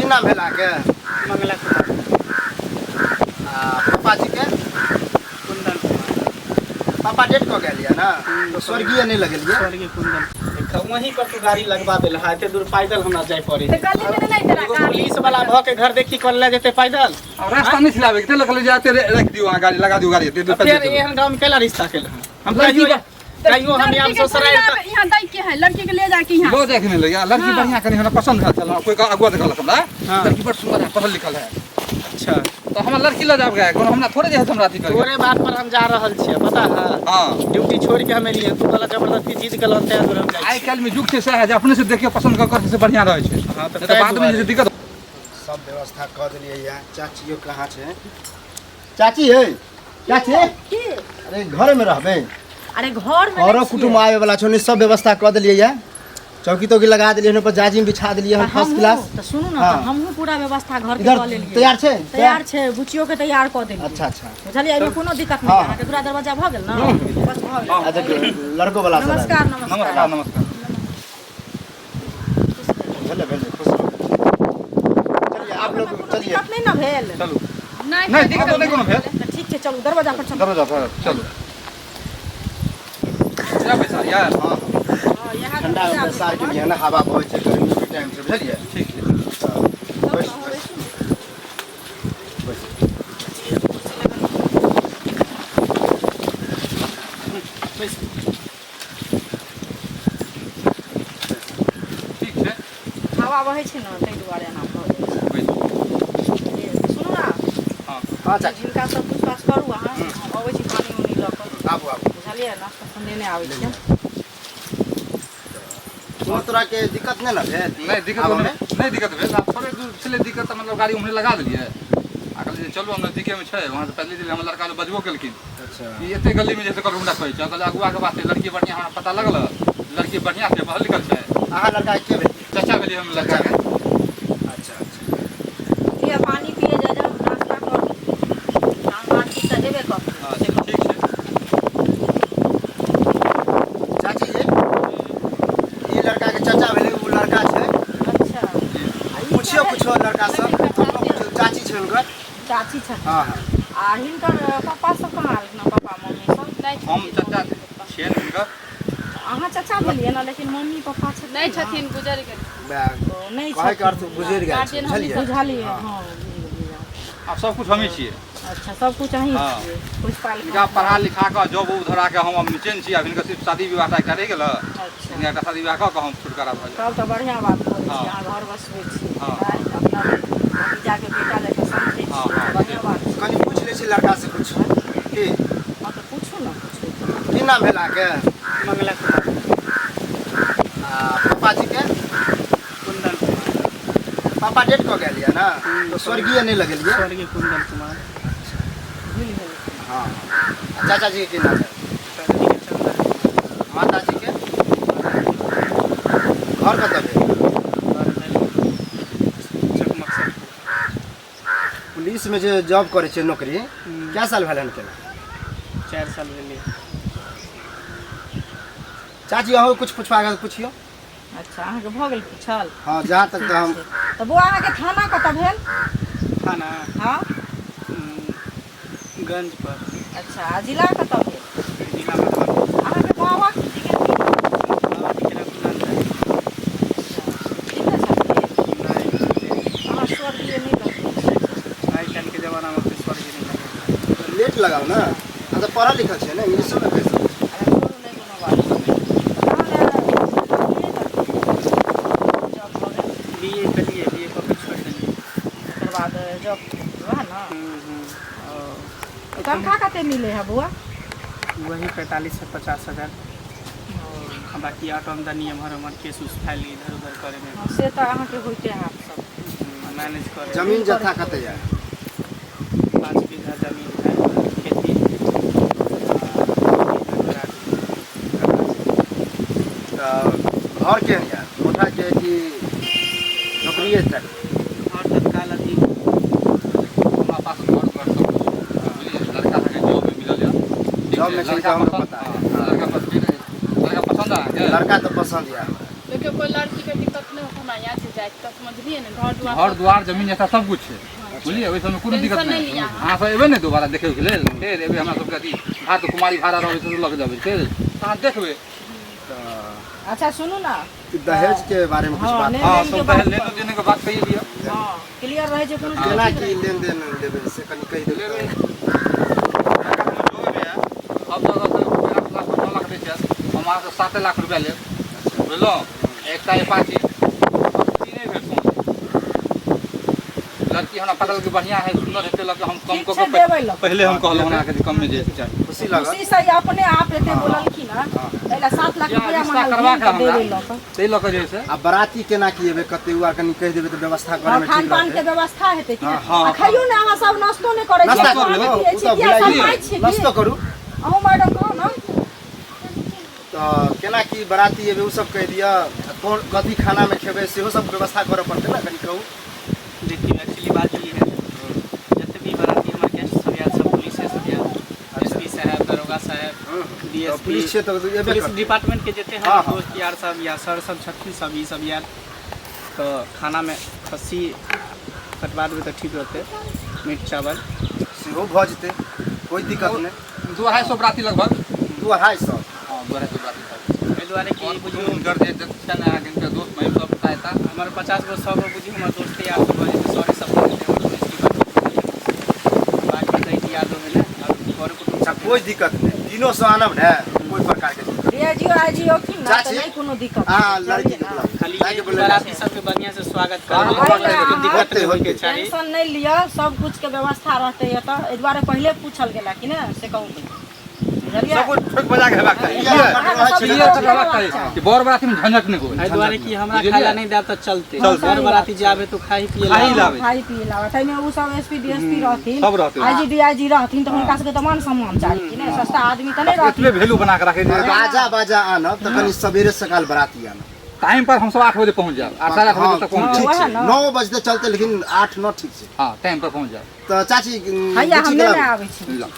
नाम है लाके मंगला कुमार। पापा जी के कुंदन कुमार। पापा डेट को गया ना तो स्वर्गीय नहीं लगलिए स्वर्गीय कुंदन वहीं पर तू गाड़ी लगवा दे रहा है दूर पैदल हमरा जाए पड़े पुलिस वाला भ के घर देखी कर ले जेते पैदल रास्ता नहीं खिलावे के लग जाते रख दियो वहां गाड़ी लगा दियो गाड़ी फिर एहन गांव में केला रिश्ता केला हम कहियो हम यहाँ ससुराल यहाँ दै के है लड़की के ले जाके यहाँ बहुत देखने लगे लड़की बढ़िया कनी हमरा पसंद है चल कोई अगुआ देखल हमरा लड़की बड़ सुंदर है पढ़ल लिखल है अच्छा तो हमरा लड़की ले जाब गए कोनो हमरा थोड़े जे हमरा अथी करे तोरे बात पर हम जा रहल छियै पता है हां ड्यूटी छोड़ के हमें लिए तू वाला जबरदस्ती जीत के लौटे हम जाई आई काल में जुग से है जे अपने से देख के पसंद कर से बढ़िया रहे छै हां तो बाद में जे दिक्कत सब व्यवस्था कर दिलिए यहाँ चाचियो कहाँ छे चाची है क्या छे अरे घर में रहबे अरे घर में औरो कुटुंब आवे वाला छोनी सब व्यवस्था कर दिलिए यहाँ चौकी तो लगा दिलिए ऊपर जाजिम बिछा दिलिए हम फर्स्ट क्लास तो सुनू ना हाँ। हमहू पूरा व्यवस्था घर के इधर कर लेलिए तैयार छे तैयार छे बुचियो के तैयार कर देलिए अच्छा अच्छा बुझलिए एमे कोनो दिक्कत नहीं अहाँ के पूरा दरवाजा भ गेल ना बस भ गेल अच्छा लड़को वाला सब नमस्कार नमस्कार नमस्कार भेले भेले खुश रहो। चलिए आप लोग चलिए दिक्कत नहीं ना भेल चलो नहीं नहीं दिक्कत नहीं कोनो भेल तो ठीक है चलो दरवाजा पर चलो दरवाजा पर चलो क्या पैसा यार हां हां यहाँ ठंडा में साल के लिए ना हवा बहुत है गर्मी के टाइम से बुझलिए ठीक है बस ठीक है हवा बहै छै ना तै दुआरे एना भ जाइ छै सुनू ना हां हां चाची जिनका सब कुछ पास करू अहाँ हम अबै छी पानी उनी ल क आबू आबू बुझलिए नाश्ता सुनने नहीं आबै छियै और तोरा के दिक्कत नहीं ना भेल नहीं दिक्कत नहीं दिक्कत भेल आप थोड़े दूर चले दिक्कत मतलब गाड़ी हमने लगा दिए आकल जे चलो हम नजदीके में छै वहां से पहले दिन हम लड़का लोग बजबो केलखिन अच्छा कि एते गली में जैसे करूंगा कहै छै कल अगुआ के बात लड़की बढ़िया हमरा पता लगल लड़की बढ़िया छै पढ़ल लिखल छै अहाँ लड़का के भेल चाचा भेली हम लड़का के अच्छा अच्छा ये पानी पिए जा जाओ नाश्ता करू हम बात की त देबे कर हां ठीक छै चाची ये लड़का के चाचा भेले वो लड़का छै अच्छा पूछियो कुछो लड़का सब चाची छै उनकर चाची छ हां हां आ हिनकर पापा सब कहाँ ना पापा मम्मी सब नहीं हम चाचा छियन हुनकर अहाँ चाचा भेलिए ना लेकिन मम्मी पापा छ नहीं छथिन गुजर गेल नहीं कहे के अर्थ गुजर गया छै बुझलिए बुझलिए हां अब सब कुछ हमें छिए अच्छा सब कुछ अहीं हाँ। छियै कुछ पाल इनका पढ़ा लिखा के जॉब उब धरा के हम चेंज छी अब इनका सिर्फ शादी विवाह टा रह गेल अच्छा इनका एकटा शादी विवाह के हम छुटकारा भ जाए तब तो बढ़िया बात करै छी हाँ। अहाँ घर बसबै छी हाँ। अपना भतीजा के बेटा लेके समझै छी हाँ, हाँ। बढ़िया बात छै कनी पूछ ले छी लड़का से कुछ की हां तो पूछू ना पूछू की नाम भेला के मंगला कुमार। पापा जी के कुंदन कुमार। पापा डेट को गया ना तो स्वर्गीय नहीं लगलिए स्वर्गीय कुंदन कुमार। हाँ चाचा जी के नाम है माता जी के घर कतऽ भेल पुलिस में जो जॉब करे छे नौकरी क्या साल भेल हन केना 4 साल भेलै चाची अहूँ कुछ पूछवा के पूछियो अच्छा अहाँ के भ गेल पूछल हाँ जहाँ तक तो हम तो बुआ अहाँ के थाना कतऽ भेल थाना हां गंज पर अच्छा आ जिला कतऽ भेल जिला मधुबनी। अहाँ के बाबा की टिकट बाबा के रघुनाथ राय। अहाँ स्वर्गीय नहीं लगबै आइ काल्हि के जमाना में कोई स्वर्गीय नहीं लगै। लेट लगाओ ना हम तो पढ़ल लिखल छे ना इंग्लिश में कैसे अरे कोनो नहीं कोनो बात बीए कलिए बीए कऽ के छोड़ि देलिए। ओकर बाद जब वह ना तनख्वाह कते मिले है बुआ वही 45 से 50 हजार। बाकी आठ आमदनी एम्हर उम्हर केस उस फाइल इधर उधर करे में से तो अहाँ के होइते है सब मैनेज करे। जमीन जत्था कते है 5 बीघा जमीन है खेती। घर के है कोठा के कि नौकरी तक और तत्काल अथी हमरा पास घर पर सब लड़का के जॉब में मिलल है जॉब में छै तो हमको पता है लड़का पसंद आ गया लड़का तो पसंद है देखियो कोई लड़की के दिक्कत नहीं होना यहाँ से जाए राति तक समझलिए ने घर घर द्वार जमीन जैसा सब कुछ है बुझलिए ओहि सबमे कोनो दिक्कत टेंशन नहीं नहीं लिअ। अहाँ सब एबै ने दोबारा देखै के लेल फेर एबै हमरा सबके अथी हाथ कुमारी भाड़ा रहबै से लग जेबै फेर अहाँ देखबै अच्छा सुनू ना दहेज के बारे में कुछ हाँ, बात नहीं। हाँ लेन सब के बात- लेन देने के बात कहिए लिअ हाँ क्लियर रहे छै कोनो केना चीज की लेन देन लेबै से कनी कहि देबै सब जगह से 8 लाख 9 लाख दै छै हम अहाँके 7 लाख रुपया लेब बुझलहुँ एकटा अपाची तीने भेट सोच लड़की हमरा पकड़ के बढ़िया है सुंदर हेतै लग हम कम ठीक कऽ छै, के देबै लऽ। पहिले हम कहलहुँ अहाँके जे कम में जे चाही खुशी लागत खुशी से अपने आप एते बोललखिन हँ एला 7 लाख या रुपया रिश्ता मांगल करबा के देबै हमरा लऽ कऽ ताहि लऽ कऽ जे है से आ बराती केना की एबै कते हुआ कनी कहि देबै तऽ व्यवस्था करे हाँ, में खान ठीक पान के रहतै व्यवस्था हेतै कि हाँ, हाँ, आ खाइयो ने अहाँ सब नाश्तो नहि करै नाश्ता छियै करू खाना ओ पियै तऽ छियै किया सब बुझाइए खाइ छियै नाश्ता करू अहूँ मैडम कहो ना तऽ केना की बराती एबै उ सब कहि दिअ कोन कथी खाना में खेबै सेहो सब व्यवस्था करऽ पड़तै ने कनी कहू देखिए एक्चुअली बात ये है जब भी बराती हमारे गेस्ट सब यार सब पुलिस है सब यार एसपी साहब दरोगा साहब तो डीएसपी पुलिस छै तऽ एबै पुलिस करतै डिपार्टमेंट के जेते हैं हाँ, हाँ। दोस्त यार सब या सर सब छथिन सब ई सब यार तो खाना में खस्सी कटवा देबै तऽ ठीक रहतै मीट चावल सेहो भऽ जेतै कोई दिक्कत नहि 250 बराती लगभग 250 हाँ 250 बराती एहि दुआरे कि और बुझियौ हुनकर जे छनि अहाँके हिनकर दोस्त महिम सब सहायता हमर 50 गो 100 गो बुझियौ हमर दोस्त यार सब भऽ जेतै सरे सब भऽ जेतै हमर पुलिस डिपार्टमेंट बाकी रही याद हो ने और कुटुंब अच्छा कोई दिक्कत नहि तीनों से आनब ने कोई प्रकार के दिक्कत डीआईजी आईजी होखिन ना चाची। तऽ नहीं कोनो दिक्कत हाँ लड़की के बुलाओ खाली लड़की के ये बुलाओ बराती सबके बढ़िया से स्वागत हाँ, करबै हाँ, कोई दिक्कत नहीं होय के चाही टेंशन नहीं लिया सब कुछ के व्यवस्था रहते है तो एहि दुआरे पहले पूछल गेला कि ने से कहू बुझलिए सब कुछ ठोक बजा के हेबाक चाही क्लियर कर हेबाक चाही कि बर बराती में झंझट नहीं होय एहि दुआरे कि हमरा बुझलियै? खाना नहीं देब तऽ चलते चलतै। घर बराती जाबे तो खाई पिए खाई लाबे। लाबे। खाई पिए लाबे तै में उ सब एसपी डीएसपी रहथिन सब रहथिन। आईजी डीआईजी रहथिन तो हुनका सबके तमाम सम्मान चाही कि ने सस्ता आदमी त नहीं इतने रहथिन वैल्यू बना के रखे बाजा बाजा आनब तऽ कनी सवेरे सकाल बराती आनब टाइम पर हम सब 8 बजे पहुंच जाब 8:30 बजे तक पहुंच हाँ, जाब ठीक वएह छै ना। 9 बजे चलते लेकिन 8-9 ठीक छै हां टाइम पर पहुंच जाब तऽ चाची हैया बुच्ची हम गेला? नहीं आबै छी ल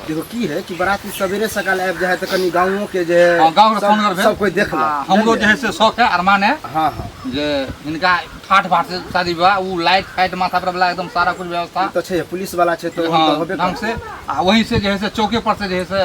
देखो की है कि बराती सवेरे सकाल आबि जाए तऽ कनी गाँवों के जे है हाँ, गाँव के फोन सब कोई देख ला हमरो जे है से शौक है अरमान है हाँ हाँ जे हिनका ठाठ बाट से शादी विवाह उ लाइट फाइट माथा पर वाला एकदम सारा कुछ व्यवस्था तो छै पुलिस वाला छै तो हाँ होबे ढंग से आ वहीं से जो है से चौके पर से जो है से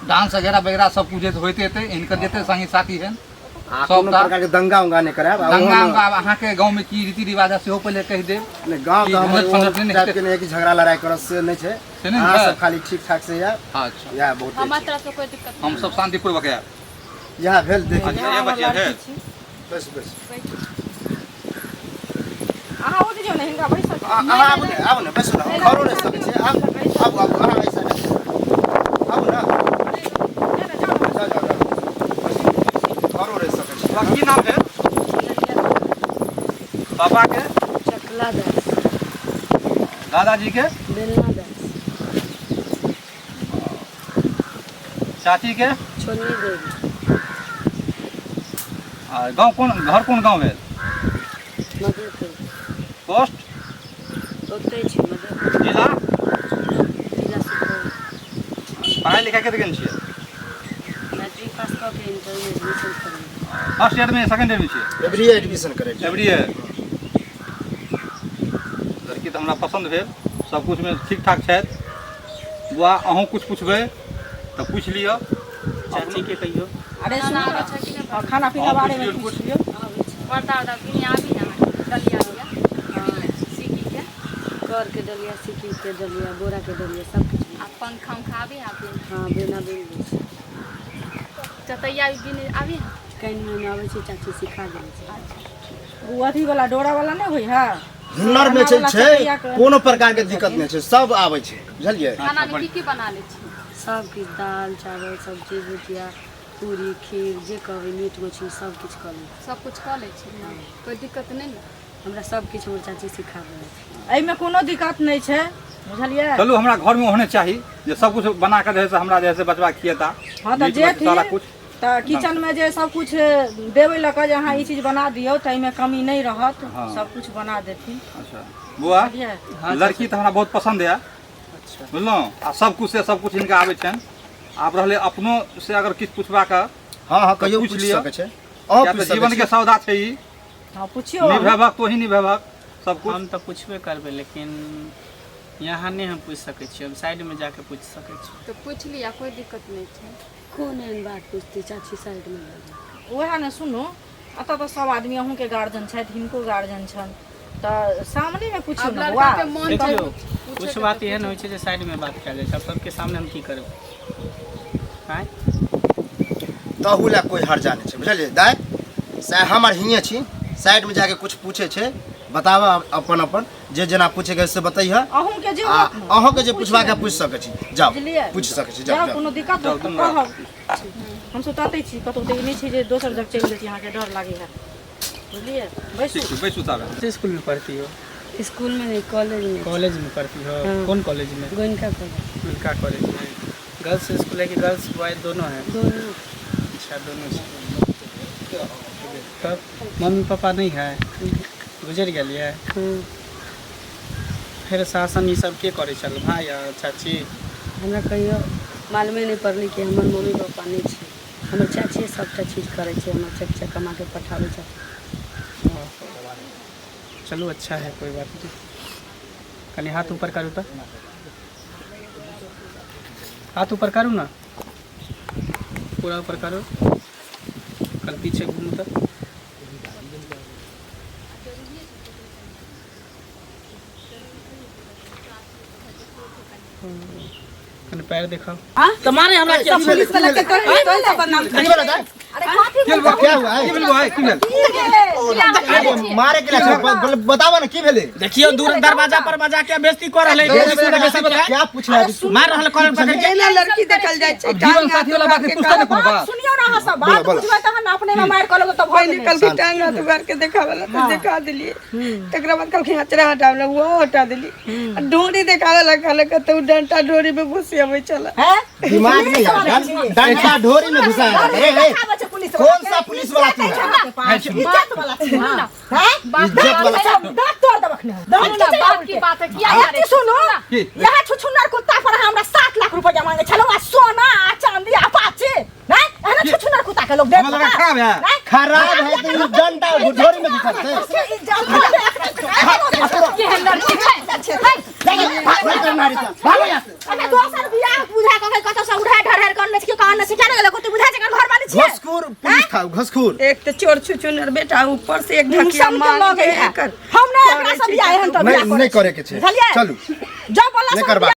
डांस वगैरह सब कुछ होते थे इनकर जेते संगी साथी है आ सब कोनो ता- प्रकार के दंगा उंगा नहीं करायब आ दंगा ओहोमे- उंगा अब अहाँ के गांव में की रीति रिवाज है सेहो पहले कह देब नहीं, गाँव की गाँव में झंझट वो फंझट नहीं टाइप हेतै। के नहीं है कि झगड़ा लड़ाई करत से नहीं छै से नहीं अहाँ छै? सब खाली ठीक ठाक से या अच्छा या बहुत हमरा तरफ से कोई दिक्कत हम सब शांतिपूर्वक है यहाँ भेल देखिए अच्छा ये बच्चे है बस बस अहाँ उठ जाओ ने हिनका बैसल अहाँ आबू ने बैसू ने घरो रहि सकै छी आबू अहाँ ऐसा आबू ना जाओ जाओ घरो रहि सकै छी की नाम है पापा के चकला दास दादाजी के बेलना दास चाची के छोनी देवी गांव कौन घर कौन गांव है मधुपुर पोस्ट ओतै छै मधुपुर जिला जिला सुपौल पढ़ाई लिखाई के केने छियै मैट्रिक पास कऽ के इंटर में एडमिशन करलियै फर्स्ट ईयर में सेकंड ईयर में छियै एवरी एडमिशन करे छै एवरी है लड़की तो हमरा पसंद भेल सब कुछ में ठीक ठाक छै बुआ अहूँ कुछ पूछबै तो पूछ लिअ चाची के कहियो अरे सुनो और खाना पीना बारे में पूछ लियो पर्दा उर्दा भी आबी ना डलिया उलिया सीखी के कर के डलिया सीखी के डलिया बोरा के डलिया सब कुछ आ पंखा उंखा आबी आबी हाँ बिना बिन चतैया भी बिन आबी कहीं में आबै छै चाची सिखा देले छै ओ अथी वाला डोरा वाला नहीं होई है हुनर में छै कोनो प्रकार के दिक्कत नहीं छै सब आबै छै बुझलियै खाना में की बना ले छी सब किछ दाल चावल सब्जी भुजिया पूरी खीर जे कहबै मीट मछली सब किछ कर लै सब कुछ कऽ ले छी कोई दिक्कत नहीं ना हमरा सब किछ हमर चाची सिखा देले छै एहिमे कोनो दिक्कत नहीं छै बुझलियै चलू हमरा घर में होने चाहिए जे सब कुछ बना के जैसे हमरा जैसे बचवा खिएता हाँ तो मीट जे मछली सारा कुछ तो किचन में जे सब कुछ देवे लगा जे अहाँ ई चीज बना दियो तो एहिमे कमी नहीं रहत हाँ। सब कुछ बना देथिन अच्छा बुआ बुझलियै लड़की तो हमरा बहुत पसंद है अच्छा बुझलहुँ आ सब कुछ से सब कुछ हिनका आबै छनि आब रहलै अपनो से अगर किछु पुछबाक हाँ हाँ कहियो पूछ पूछ लिअ। सकै छै अहाँ या पूछ तो सकै जीवन छी। के सौदा छै ई हाँ पूछियो निभेबक तो ही निभेबक सब कुछ। हम तो पूछबे करबे लेकिन यहाँ नहीं हम पूछ सके छी, हम साइड में जाके पूछ सके छी। तो पूछ लिया, कोई दिक्कत नहीं है। कौन एहन बात पूछती चाची साइड में लगे? वएह ने सुनो, अतः तो सब आदमी अहूँ के गार्जियन छथि, हिनको गार्जियन छन, तो सामने में पूछियो अब ना लड़का बौआ। के मन देखियो पर कुछ बात एहन होइ छै जे साइड में बात कयल जाइ छै, सबके सामने हम की करब? आँय तहू ला कोई हर्जा नहीं छै, बुझलिए दाय। हमर हिये छी, साइड में जाके कुछ पूछे छै, बतावा अपन अपन जे जेना पूछे के से बताइए। अहूँ के जे अहाँ के जे पूछबा के पूछ सकै छी, जाओ बुझलियै? पूछ सकै छी, जाउ जाओ कोनो दिक्कत हो तऽ कहब। हम सुताते छी, कतौ तऽ ई नहीं छै जे दोसर जगह चलि जाइ छी, अहाँके डर लागे है, बुझलिए? बैसू। ठीक छै बैसू ताबे। किस स्कूल में पढ़ती हो? स्कूल में नहीं, कॉलेज में। कॉलेज में पढ़ती हो? हाँ। कौन कॉलेज में? गोइनका कॉलेज। उनका कॉलेज में। गर्ल्स स्कूल है कि गर्ल्स बॉयज दोनों है? दोनों। अच्छा दोनों से। तब मम्मी पापा नहीं है, गुजर गए? फिर शासन ये सब के करे चल भाई या चाची? हमरा कहियो मालूमे नहीं पड़ली कि हमर मम्मी पापा नहीं छै, हमर चाची सबटा चीज करे छै, हमर चाचा कमा के पठावे छै। चलो अच्छा है, कोई बात नहीं। कनी हाथ ऊपर करूँ तो? हाथ ऊपर करूँ ना, पूरा ऊपर करो, कल पीछे घूमो तो। कनी पैर दिखाओ। तुम्हारे हमरा क्या पुलिस वाला के तो सब बदनाम कर। अरे काफी क्या हुआ है? की भेल भाई, की भेल? अरे मारे के लिए बतावा ना की भेले? देखियो दूर दरवाजा पर बजा के बेइज्जती कर रहले, क्या पूछ रहा है? मार रहल कॉलर पकड़ के। केना लड़की देखल जाय छै, जीवन साथी वाला बात पूछते न कोनो बात। सुनियो ना सब बात बोलो। बुझबै तहन अपने में मार कलबो त भय निकल के टांग हाथ उगार के देखावला तो दिखा दिलिए। तकरा बाद कहलखिन हचरा हटावला, वो हटा दिली। डोरी देखावला, कहले कतौ डंटा डोरी में घुसियावे चला। हैं? दिमाग में है, डंडा ढोरी में घुसाया। अरे कौन सा पुलिस वाला तू है? इज्जत वाला छी हां। हैं? इज्जत वाला दांत तोड़ दबक ना। बात की बात है, क्या जा रहे सुनो, की? यहाँ छुछुनर कुत्ता पर हमरा 7 लाख रुपया मांगे छलो, आ सोना आ चांदी आ पाचे नहीं, एना छुछुनर कुत्ता के लोग दे हमरा लगा खराब है। खराब है तो ये डंडा ढोरी में घुसाते। ये है लड़की है। भागो यहाँ से। अरे दोसर बियाह बुझा के कत से उठा ढरहर करने छी, कान से क्या गेलो को बुझा के घर वाली छी। घसखोर पुलिस था, घसखोर। एक तो चोर छुचुनर बेटा, ऊपर से एक ढकिया मांग के कर। हम नहीं एकरा से बियाह हन तो बियाह नहीं करे के छे। चलू जब बोला नहीं करबा।